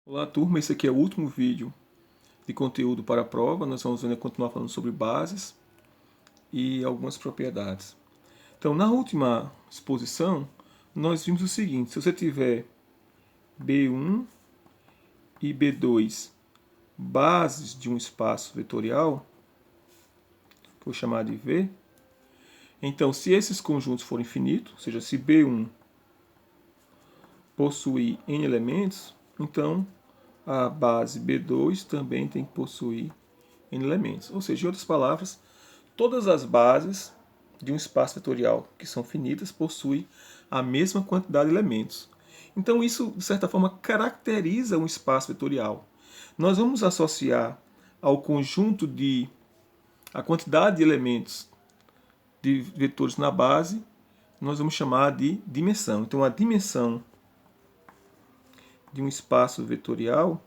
Olá, turma. Esse aqui é o último vídeo de conteúdo para a prova. Nós vamos ainda continuar falando sobre bases e algumas propriedades. Então, na última exposição, nós vimos o seguinte: se você tiver B1 e B2 bases de um espaço vetorial, que eu vou chamar de V, então, se esses conjuntos forem infinitos, ou seja, se B1 possuir n elementos, então a base B2 também tem que possuir n elementos. Ou seja, em outras palavras, todas as bases de um espaço vetorial que são finitas possuem a mesma quantidade de elementos. Então isso, de certa forma, caracteriza um espaço vetorial. Nós vamos associar ao conjunto a quantidade de elementos de vetores na base, nós vamos chamar de dimensão. Então a dimensão de um espaço vetorial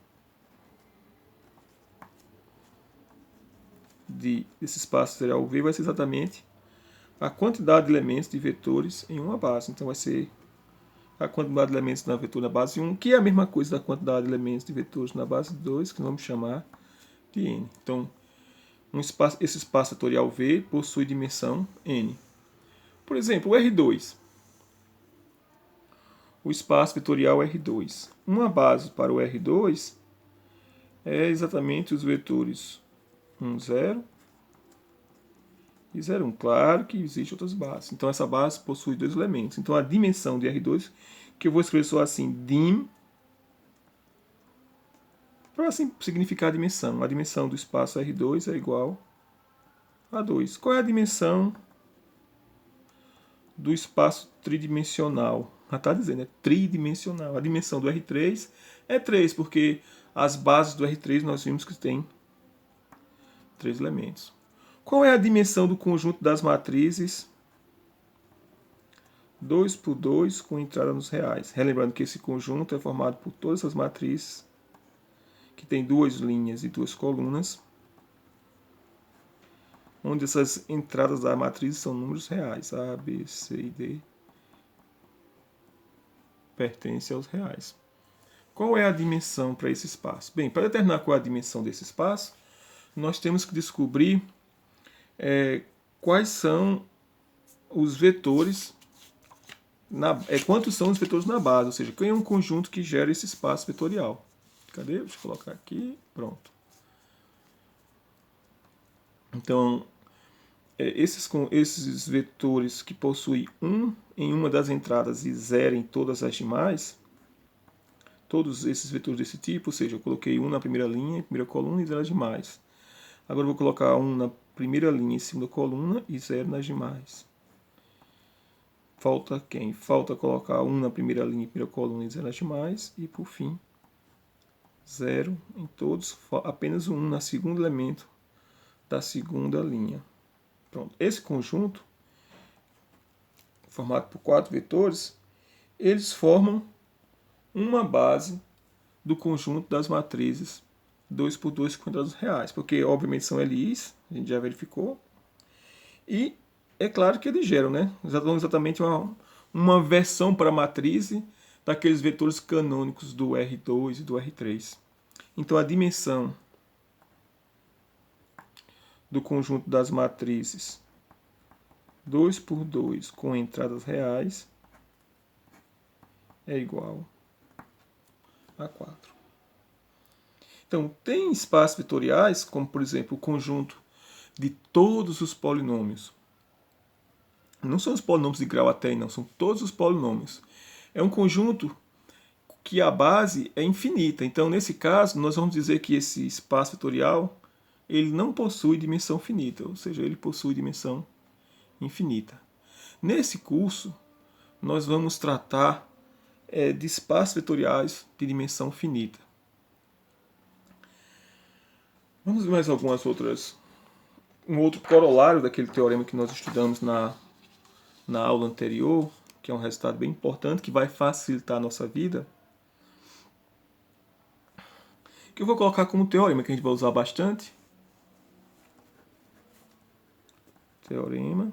desse espaço vetorial V vai ser exatamente a quantidade de elementos de vetores em uma base. Então vai ser a quantidade de elementos na vetor na base 1, que é a mesma coisa da quantidade de elementos de vetores na base 2, que nós vamos chamar de n. Então, esse espaço vetorial V possui dimensão n. Por exemplo, o R2. O espaço vetorial R2. Uma base para o R2 é exatamente os vetores 1, 0 e 0, 1. Claro que existem outras bases. Então, essa base possui dois elementos. Então, a dimensão de R2, que eu vou escrever só assim, dim, para assim significar a dimensão. A dimensão do espaço R2 é igual a 2. Qual é a dimensão do espaço tridimensional? Já está dizendo, é tridimensional. A dimensão do R3 é 3, porque as bases do R3 nós vimos que tem 3 elementos. Qual é a dimensão do conjunto das matrizes 2 por 2 com entrada nos reais? Relembrando que esse conjunto é formado por todas as matrizes que tem duas linhas e duas colunas, onde essas entradas da matriz são números reais. A, B, C e D pertencem aos reais. Qual é a dimensão para esse espaço? Bem, para determinar qual é a dimensão desse espaço, nós temos que descobrir quais são os vetores, quantos são os vetores na base, ou seja, quem é um conjunto que gera esse espaço vetorial. Cadê? Deixa eu colocar aqui. Pronto. Então, esses vetores que possuem 1 em uma das entradas e 0 em todas as demais, todos esses vetores desse tipo, ou seja, eu coloquei 1 na primeira linha, primeira coluna e 0 nas demais. Agora eu vou colocar 1 na primeira linha e segunda coluna e 0 nas demais. Falta quem? Falta colocar 1 na primeira linha e primeira coluna e 0 nas demais. E por fim, 0 em todos, apenas 1 na segundo elemento da segunda linha. Pronto. Esse conjunto, formado por 4 vetores, eles formam uma base do conjunto das matrizes 2 por 2 com entradas reais, porque obviamente são LIs, a gente já verificou, e é claro que eles geram, né? Exatamente uma versão para a matriz daqueles vetores canônicos do R2 e do R3. Então a dimensão do conjunto das matrizes 2 por 2 com entradas reais é igual a 4. Então, tem espaços vetoriais, como por exemplo o conjunto de todos os polinômios. Não são os polinômios de grau até, não, são todos os polinômios. É um conjunto que a base é infinita. Então, nesse caso, nós vamos dizer que esse espaço vetorial ele não possui dimensão finita, ou seja, ele possui dimensão infinita. Nesse curso, nós vamos tratar de espaços vetoriais de dimensão finita. Vamos ver mais algumas outras. Um outro corolário daquele teorema que nós estudamos na aula anterior, que é um resultado bem importante, que vai facilitar a nossa vida, que eu vou colocar como teorema, que a gente vai usar bastante. Teorema.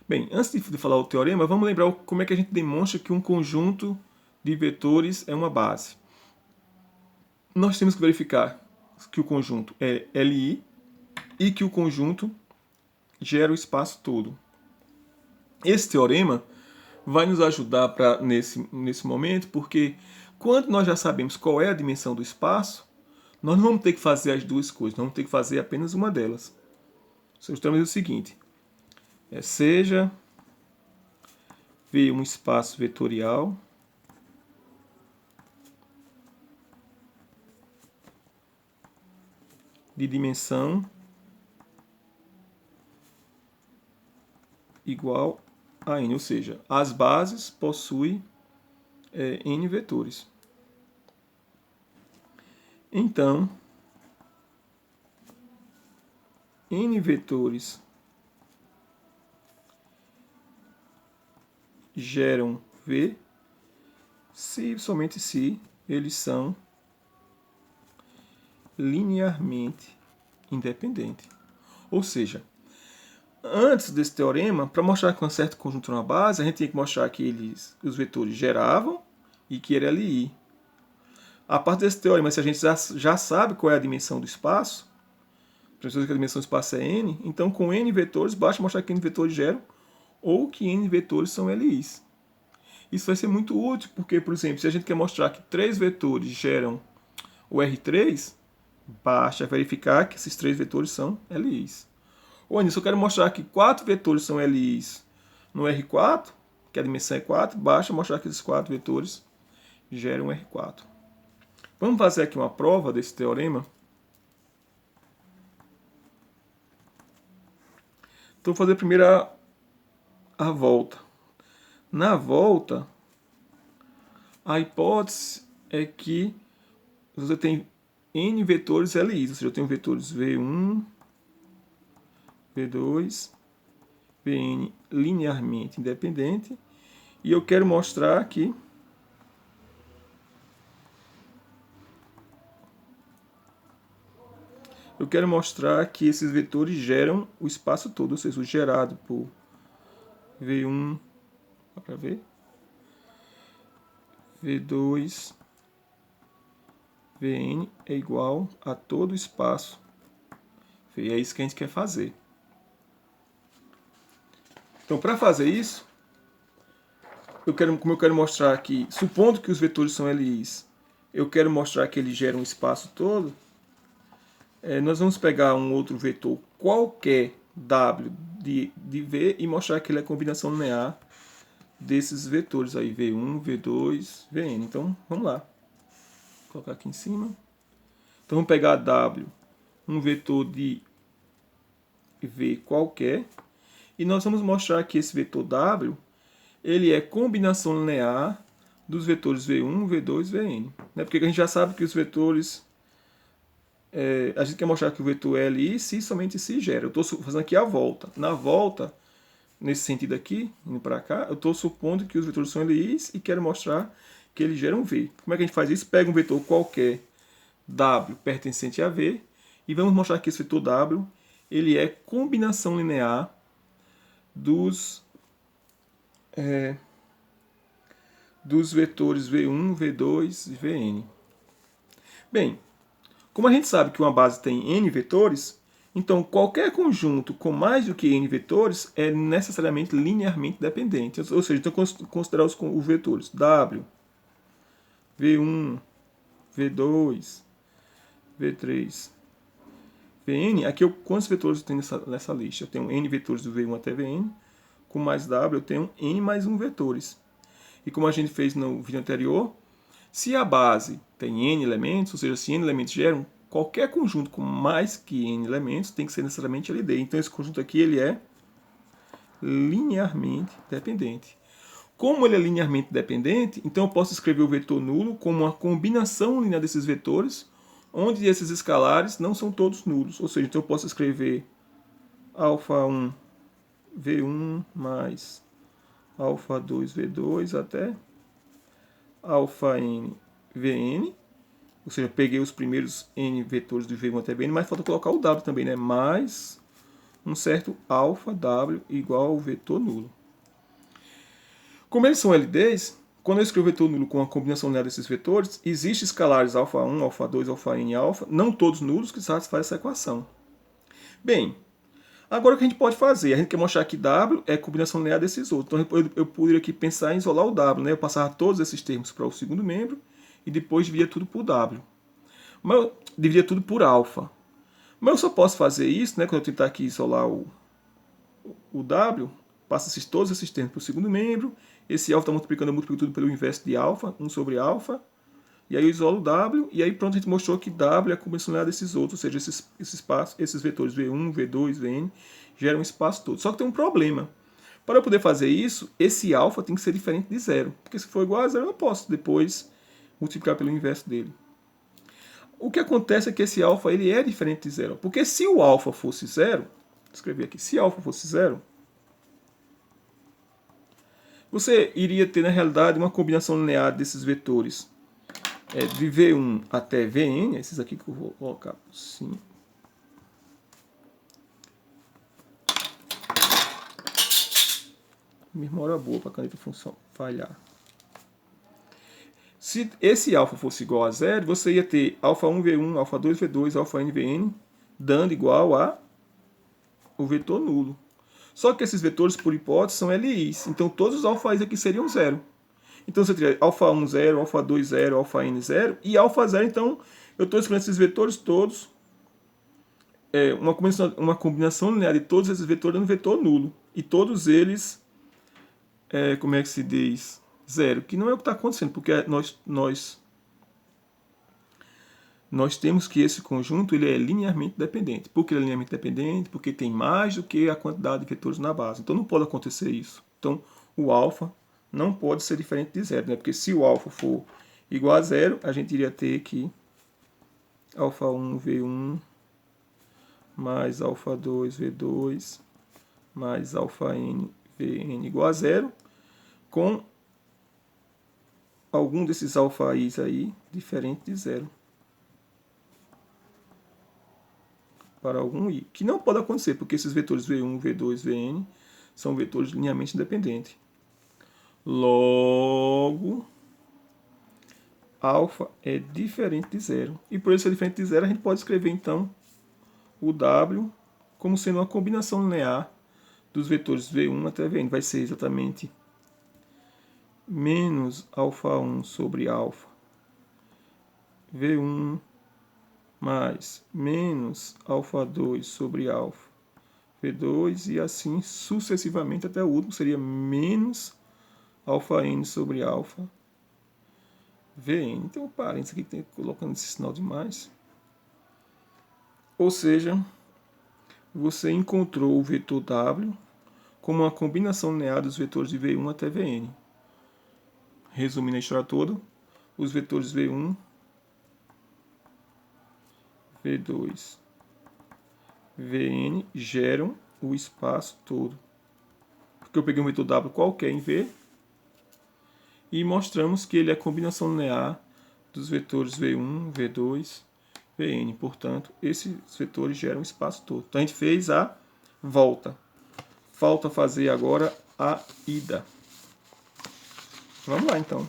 Bem, antes de falar o teorema, vamos lembrar como é que a gente demonstra que um conjunto de vetores é uma base. Nós temos que verificar que o conjunto é Li e que o conjunto gera o espaço todo. Esse teorema vai nos ajudar nesse momento, porque quando nós já sabemos qual é a dimensão do espaço, nós não vamos ter que fazer as duas coisas, nós vamos ter que fazer apenas uma delas. Então, estamos o seguinte, seja V um espaço vetorial de dimensão igual a n, ou seja, as bases possuem n vetores. Então, n vetores geram V somente se eles são linearmente independentes. Ou seja, antes desse teorema, para mostrar que um certo conjunto é uma base, a gente tinha que mostrar que os vetores geravam e que era Li. A partir desse teorema, se a gente já sabe qual é a dimensão do espaço, que a dimensão do espaço é n, então com n vetores, basta mostrar que n vetores geram ou que n vetores são Lis. Isso vai ser muito útil, porque, por exemplo, se a gente quer mostrar que 3 vetores geram o R3, basta verificar que esses 3 vetores são Lis. Ou ainda, se eu quero mostrar que 4 vetores são Lis no R4, que a dimensão é 4, basta mostrar que esses 4 vetores geram R4. Vamos fazer aqui uma prova desse teorema. Então, vou fazer primeiro a volta. Na volta, a hipótese é que você tem n vetores Lis, ou seja, eu tenho vetores V1, V2, Vn linearmente independente, e eu quero mostrar que esses vetores geram o espaço todo, ou seja, o gerado por V1, dá para ver? V2, Vn é igual a todo o espaço. E é isso que a gente quer fazer. Então, para fazer isso, como eu quero mostrar que, supondo que os vetores são Lis, eu quero mostrar que eles geram o espaço todo, nós vamos pegar um outro vetor qualquer W de V e mostrar que ele é a combinação linear desses vetores aí, V1, V2, Vn. Então, vamos lá. Vou colocar aqui em cima. Então, vamos pegar W, um vetor de V qualquer, e nós vamos mostrar que esse vetor W ele é combinação linear dos vetores V1, V2, Vn. Porque a gente já sabe que os vetores... a gente quer mostrar que o vetor é Li se somente se gera. Eu estou fazendo aqui a volta. Na volta, nesse sentido aqui, indo para cá, eu estou supondo que os vetores são Lis e quero mostrar que eles geram V. Como é que a gente faz isso? Pega um vetor qualquer W pertencente a V e vamos mostrar que esse vetor W ele é combinação linear dos vetores V1, V2 e Vn. Bem, como a gente sabe que uma base tem n vetores, então qualquer conjunto com mais do que n vetores é necessariamente linearmente dependente. Ou seja, então considerar os vetores W, V1, V2, V3, Vn. Aqui quantos vetores eu tenho nessa lista? Eu tenho n vetores do V1 até Vn. Com mais W eu tenho n mais 1 vetores. E como a gente fez no vídeo anterior, se a base tem n elementos, ou seja, se n elementos geram, qualquer conjunto com mais que n elementos tem que ser necessariamente LD. Então esse conjunto aqui ele é linearmente dependente. Como ele é linearmente dependente, então eu posso escrever o vetor nulo como uma combinação linear desses vetores, onde esses escalares não são todos nulos. Ou seja, então eu posso escrever α1 V1 mais α2 V2 até αn Vn, ou seja, eu peguei os primeiros n vetores do V1 até Vn, mas falta colocar o W também, né? Mais um certo αw igual ao vetor nulo. Como eles são LDs, quando eu escrevo vetor nulo com a combinação linear desses vetores, existem escalares α1, α2, αn e alfa, não todos nulos, que satisfazem essa equação. Bem, agora o que a gente pode fazer? A gente quer mostrar que W é a combinação linear desses outros. Então eu poderia aqui pensar em isolar o W, né? Eu passava todos esses termos para o segundo membro e depois dividia tudo por W. Mas eu dividia tudo por alfa. Mas eu só posso fazer isso, né? Quando eu tentar aqui isolar o W, passa todos esses termos para o segundo membro. Esse alfa está multiplicando, eu multiplico tudo pelo inverso de alfa, 1 sobre alfa. E aí eu isolo o W, e aí pronto, a gente mostrou que W é a combinação linear desses outros, ou seja, esses vetores V1, V2, Vn, geram um espaço todo. Só que tem um problema. Para eu poder fazer isso, esse alfa tem que ser diferente de zero. Porque se for igual a zero, eu não posso depois multiplicar pelo inverso dele. O que acontece é que esse alfa ele é diferente de zero. Porque se o alfa fosse zero, vou escrever aqui, se alfa fosse zero, você iria ter na realidade uma combinação linear desses vetores de V1 até Vn, esses aqui que eu vou colocar assim. Memória boa para a caneta falhar. Se esse alfa fosse igual a zero, você ia ter α1 V1, α2 V2, αn Vn, dando igual a o vetor nulo. Só que esses vetores, por hipótese, são LIs. Então todos os alfais aqui seriam zero. Então você teria α1 0, α2 0, αn 0 e alfa 0. Então eu estou escrevendo esses vetores todos, uma combinação linear de todos esses vetores dando vetor nulo. E todos eles, como é que se diz? Zero. Que não é o que está acontecendo, porque nós temos que esse conjunto ele é linearmente dependente. Por que ele é linearmente dependente? Porque tem mais do que a quantidade de vetores na base. Então não pode acontecer isso. Então o alfa não pode ser diferente de zero, né? Porque se o alfa for igual a zero, a gente iria ter que α1 V1 mais α2 V2 mais αn Vn igual a zero, com algum desses alfais aí diferente de zero. Para algum i, que não pode acontecer, porque esses vetores V1, V2, Vn são vetores linearmente independentes. Logo, alfa é diferente de zero. E por ele ser diferente de zero, a gente pode escrever então o W como sendo uma combinação linear dos vetores V1 até Vn. Vai ser exatamente menos α1 sobre alfa V1 mais menos α2 sobre alfa V2 e assim sucessivamente até o último, seria menos αn sobre alfa Vn. Então o parênteses aqui tem colocando esse sinal de mais. Ou seja, você encontrou o vetor W como uma combinação linear dos vetores de V1 até Vn. Resumindo a história toda, os vetores V1, V2, Vn geram o espaço todo. Porque eu peguei um vetor W qualquer em V e mostramos que ele é a combinação linear dos vetores V1, V2, Vn. Portanto, esses vetores geram o espaço todo. Então a gente fez a volta. Falta fazer agora a ida. Vamos lá então.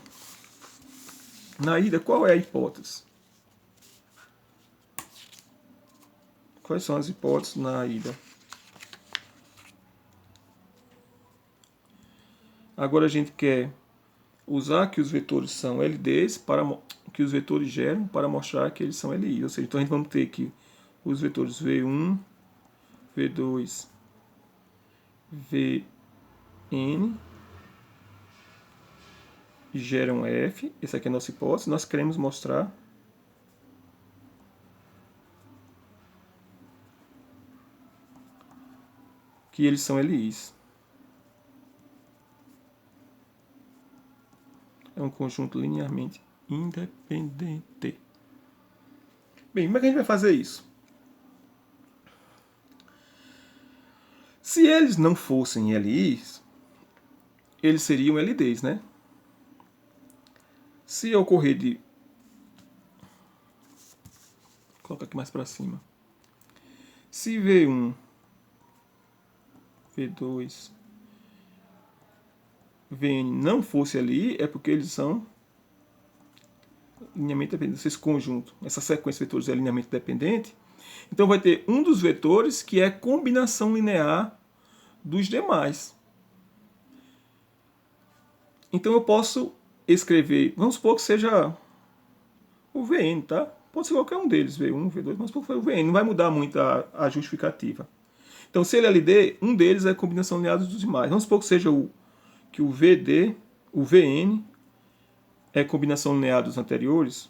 Na ida, qual é a hipótese? Quais são as hipóteses na ida? Agora a gente quer usar que os vetores são LDs para que os vetores geram para mostrar que eles são LI. Ou seja, então a gente vamos ter que os vetores V1, V2, Vn geram F. Essa aqui é a nossa hipótese. Nós queremos mostrar que eles são LIs. É um conjunto linearmente independente. Bem, como é que a gente vai fazer isso? Se eles não fossem LIs, eles seriam LDs, né? Se ocorrer de... Vou colocar aqui mais para cima. Se V1, V2, Vn não fosse ali, é porque eles são lineamento dependente. Esse conjunto, essa sequência de vetores é lineamento dependente. Então vai ter um dos vetores que é combinação linear dos demais. Então eu posso escrever, vamos supor que seja o Vn, tá? Pode ser qualquer um deles, V1, V2, vamos supor que foi o Vn, não vai mudar muito a justificativa. Então se ele é LD, um deles é combinação linear dos demais. Vamos supor que seja que o VD, o Vn é combinação linear dos anteriores.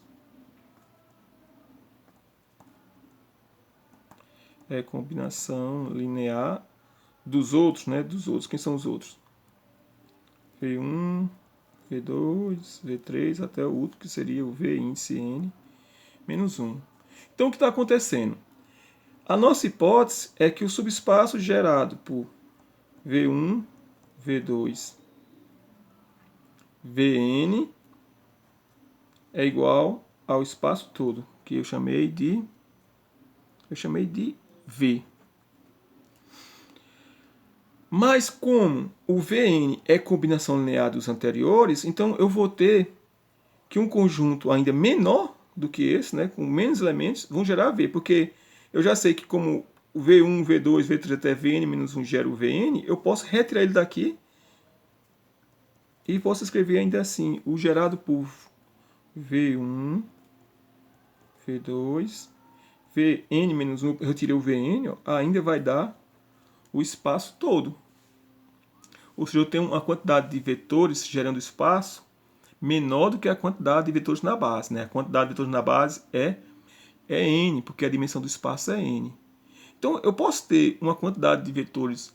É combinação linear dos outros, né? Dos outros. Quem são os outros? V1, V2, V3, até o último, que seria o V índice N menos 1. Então, o que está acontecendo? A nossa hipótese é que o subespaço gerado por V1, V2, Vn é igual ao espaço todo, que eu chamei de V. Mas como o Vn é combinação linear dos anteriores, então eu vou ter que um conjunto ainda menor do que esse, né, com menos elementos, vão gerar V, porque eu já sei que como o V1, V2, V3 até Vn menos 1 gera o Vn, eu posso retirar ele daqui e posso escrever ainda assim, o gerado por V1, V2, Vn menos 1, eu retirei o Vn, ó, ainda vai dar o espaço todo. Ou seja, eu tenho uma quantidade de vetores gerando espaço menor do que a quantidade de vetores na base, né? A quantidade de vetores na base é n, porque a dimensão do espaço é n. Então, eu posso ter uma quantidade de vetores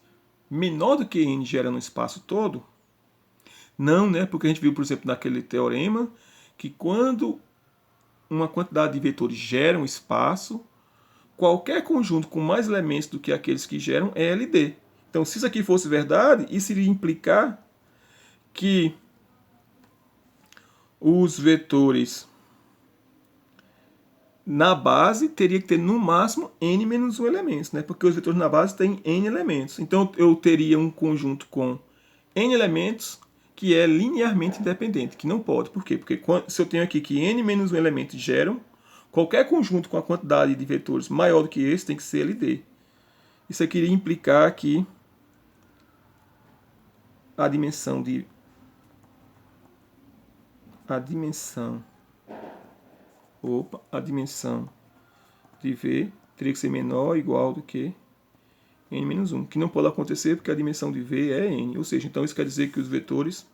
menor do que n gerando o espaço todo? Não, né? Porque a gente viu, por exemplo, naquele teorema, que quando uma quantidade de vetores gera um espaço, qualquer conjunto com mais elementos do que aqueles que geram é LD. Então, se isso aqui fosse verdade, isso iria implicar que os vetores na base teria que ter no máximo n menos 1 elementos, né? Porque os vetores na base têm n elementos. Então eu teria um conjunto com n elementos que é linearmente independente, que não pode. Por quê? Porque se eu tenho aqui que n menos 1 elementos geram, qualquer conjunto com a quantidade de vetores maior do que esse tem que ser LD. Isso aqui iria implicar que a dimensão de V teria que ser menor ou igual do que n menos 1, que não pode acontecer porque a dimensão de V é n. Ou seja, então isso quer dizer que os vetores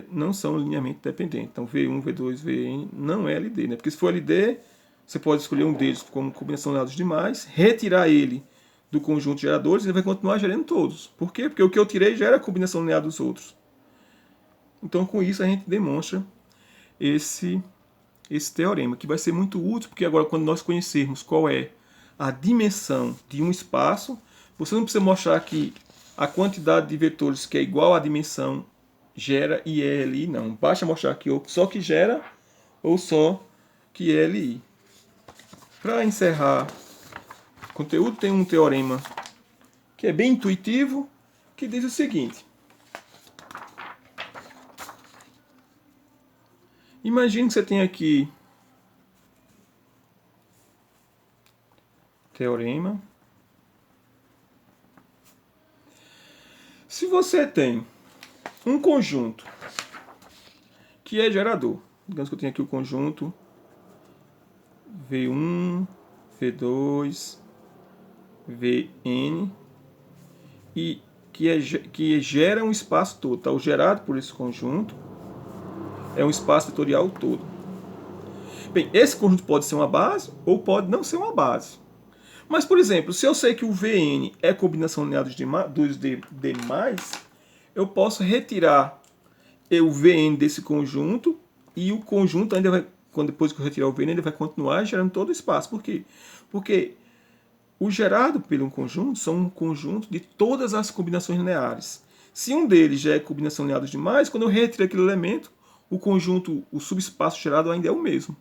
não são linearmente dependentes. Então V1, V2, Vn não é LD, né? Porque se for LD, você pode escolher um deles como combinação linear dos demais, retirar ele do conjunto de geradores e ele vai continuar gerando todos. Por quê? Porque o que eu tirei já era a combinação linear dos outros. Então, com isso, a gente demonstra esse teorema, que vai ser muito útil, porque agora, quando nós conhecermos qual é a dimensão de um espaço, você não precisa mostrar que a quantidade de vetores que é igual à dimensão gera ILI, não. Basta mostrar que só que gera ou só que LI. Para encerrar o conteúdo, tem um teorema que é bem intuitivo, que diz o seguinte. Imagine que você tem aqui teorema. Se você tem um conjunto que é gerador, digamos que eu tenho aqui o conjunto V1, V2, Vn, e que gera um espaço todo, tá? O gerado por esse conjunto é um espaço vetorial todo. Bem, esse conjunto pode ser uma base ou pode não ser uma base. Mas, por exemplo, se eu sei que o Vn é combinação linear dos demais, eu posso retirar o Vn desse conjunto e o conjunto ainda vai, depois que eu retirar o Vn, ele vai continuar gerando todo o espaço. Por quê? Porque o gerado pelo conjunto são um conjunto de todas as combinações lineares. Se um deles já é combinação linear dos demais, quando eu retiro aquele elemento, o conjunto, o subespaço gerado ainda é o mesmo.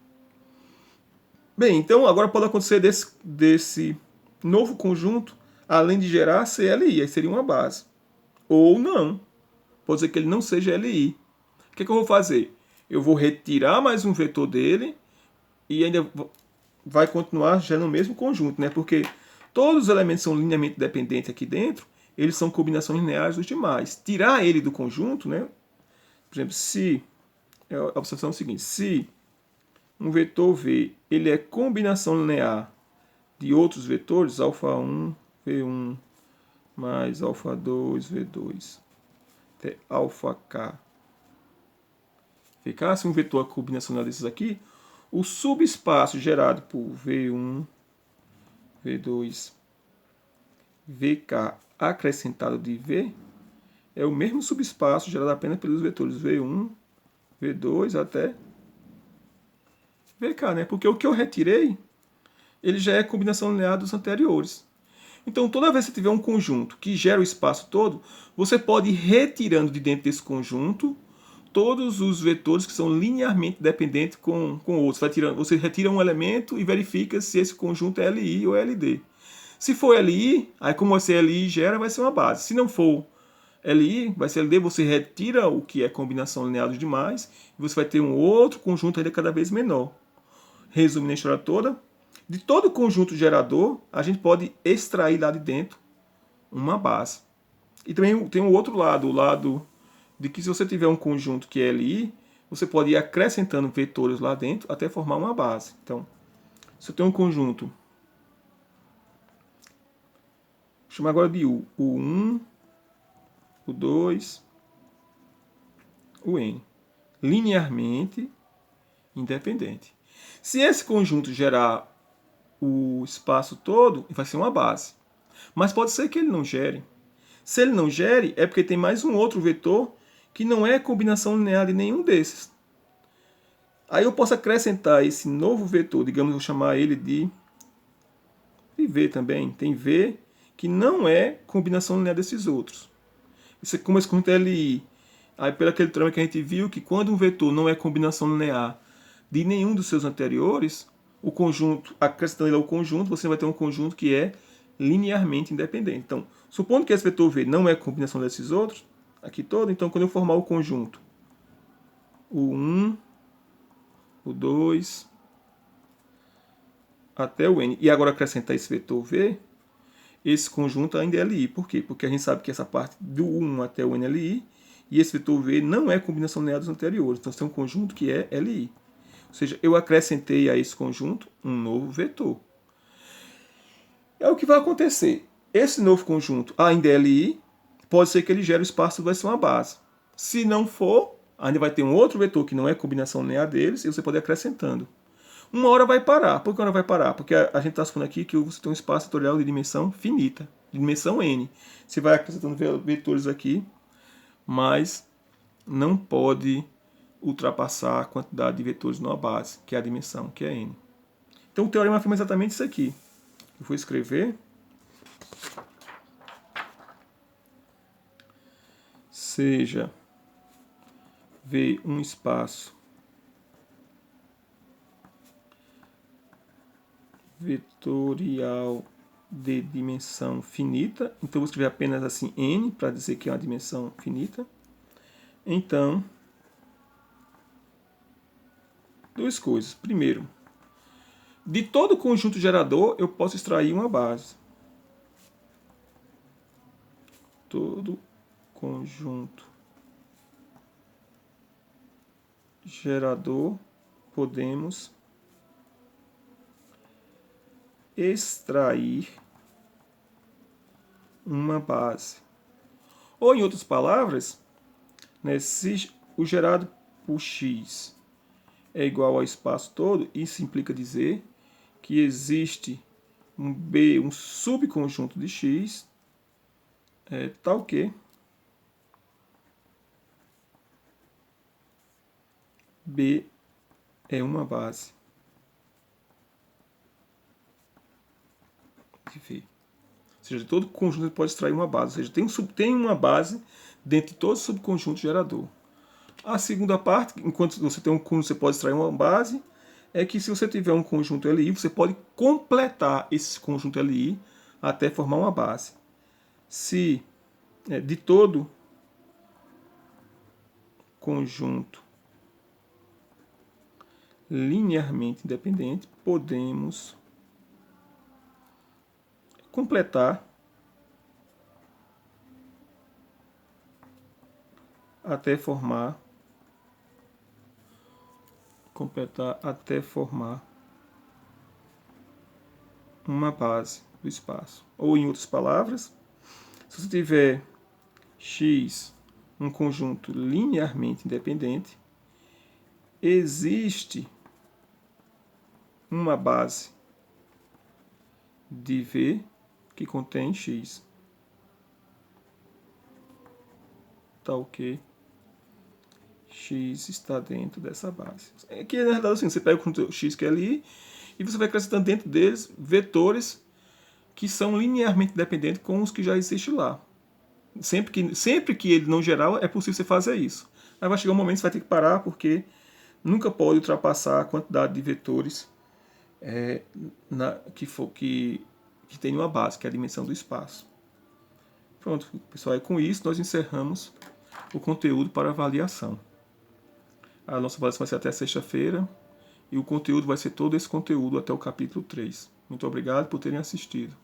Bem, então agora pode acontecer desse novo conjunto, além de gerar CLI, aí seria uma base. Ou não. pode ser que ele não seja LI. O que eu vou fazer? Eu vou retirar mais um vetor dele e ainda vai continuar gerando o mesmo conjunto, né? Porque todos os elementos são linearmente dependentes aqui dentro, eles são combinações lineares dos demais. Tirar ele do conjunto, né? Por exemplo, se a observação é o seguinte: se um vetor V ele é combinação linear de outros vetores, alfa1, V1, mais alfa2, V2, até alfa K. Ficasse um vetor combinacional desses aqui, o subespaço gerado por V1, V2, VK acrescentado de V é o mesmo subespaço gerado apenas pelos vetores V1, V2 até VK, né? Porque o que eu retirei, ele já é combinação linear dos anteriores. Então, toda vez que você tiver um conjunto que gera o espaço todo, você pode ir retirando de dentro desse conjunto todos os vetores que são linearmente dependentes com outros. Você retira um elemento e verifica se esse conjunto é LI ou LD. Se for LI, aí como esse LI gera, vai ser uma base. Se não for LI, vai ser LD, você retira o que é combinação linear dos demais e você vai ter um outro conjunto ainda cada vez menor. Resumindo a história toda, de todo conjunto gerador, a gente pode extrair lá de dentro uma base. E também tem o outro lado, o lado de que se você tiver um conjunto que é LI, você pode ir acrescentando vetores lá dentro até formar uma base. Então, se eu tenho um conjunto, vou chamar agora de U, o 1, o 2, o N, linearmente independente. Se esse conjunto gerar o espaço todo, vai ser uma base. Mas pode ser que ele não gere. Se ele não gere, é porque tem mais um outro vetor que não é combinação linear de nenhum desses. Aí eu posso acrescentar esse novo vetor, digamos, eu vou chamar ele de V também. Tem V que não é combinação linear desses outros. Isso é como esse conjunto LI. Aí pelo aquele teorema que a gente viu que quando um vetor não é combinação linear de nenhum dos seus anteriores, o conjunto, acrescentando ele ao conjunto, você vai ter um conjunto que é linearmente independente. Então, supondo que esse vetor V não é combinação desses outros, aqui todo, então quando eu formar o conjunto, o 1, o 2, até o N, e agora acrescentar esse vetor V, esse conjunto ainda é LI. Por quê? Porque a gente sabe que essa parte do 1 até o N é LI, e esse vetor V não é combinação linear dos anteriores. Então, você tem um conjunto que é LI. Ou seja, eu acrescentei a esse conjunto um novo vetor. É o que vai acontecer. Esse novo conjunto ainda é LI, pode ser que ele gere o espaço, vai ser uma base. Se não for, ainda vai ter um outro vetor que não é combinação linear deles, e você pode ir acrescentando. Uma hora vai parar. Por que uma hora vai parar? Porque a gente está falando aqui que você tem um espaço vetorial de dimensão finita, de dimensão n. Você vai acrescentando vetores aqui, mas não pode ultrapassar a quantidade de vetores numa base, que é a dimensão, que é n. Então o teorema afirma exatamente isso aqui. Eu vou escrever. Seja V um espaço vetorial de dimensão finita. Então, eu vou escrever apenas assim n, para dizer que é uma dimensão finita. Então, duas coisas. Primeiro, de todo conjunto gerador, eu posso extrair uma base. Todo conjunto gerador, podemos extrair uma base. Ou, em outras palavras, né, se o gerado por x é igual ao espaço todo, isso implica dizer que existe um B, um subconjunto de x, tal que B é uma base de V. Ou seja, todo conjunto pode extrair uma base. Ou seja, tem uma base dentro de todo subconjunto gerador. A segunda parte, enquanto você tem um conjunto, você pode extrair uma base, é que se você tiver um conjunto LI, você pode completar esse conjunto LI até formar uma base. Se de todo conjunto linearmente independente, podemos completar até formar uma base do espaço. Ou, em outras palavras, se você tiver X, um conjunto linearmente independente, existe uma base de V que contém X. Tal que X está dentro dessa base. Aqui, na verdade, assim, você pega o conteúdo X que é ali e você vai acrescentando dentro deles vetores que são linearmente dependentes com os que já existem lá. Sempre que ele não gerar, é possível você fazer isso. Aí vai chegar um momento que você vai ter que parar, porque nunca pode ultrapassar a quantidade de vetores que tem uma base, que é a dimensão do espaço. Pronto, pessoal, e com isso nós encerramos o conteúdo para avaliação. A nossa avaliação vai ser até sexta-feira e o conteúdo vai ser todo esse conteúdo até o capítulo 3. Muito obrigado por terem assistido.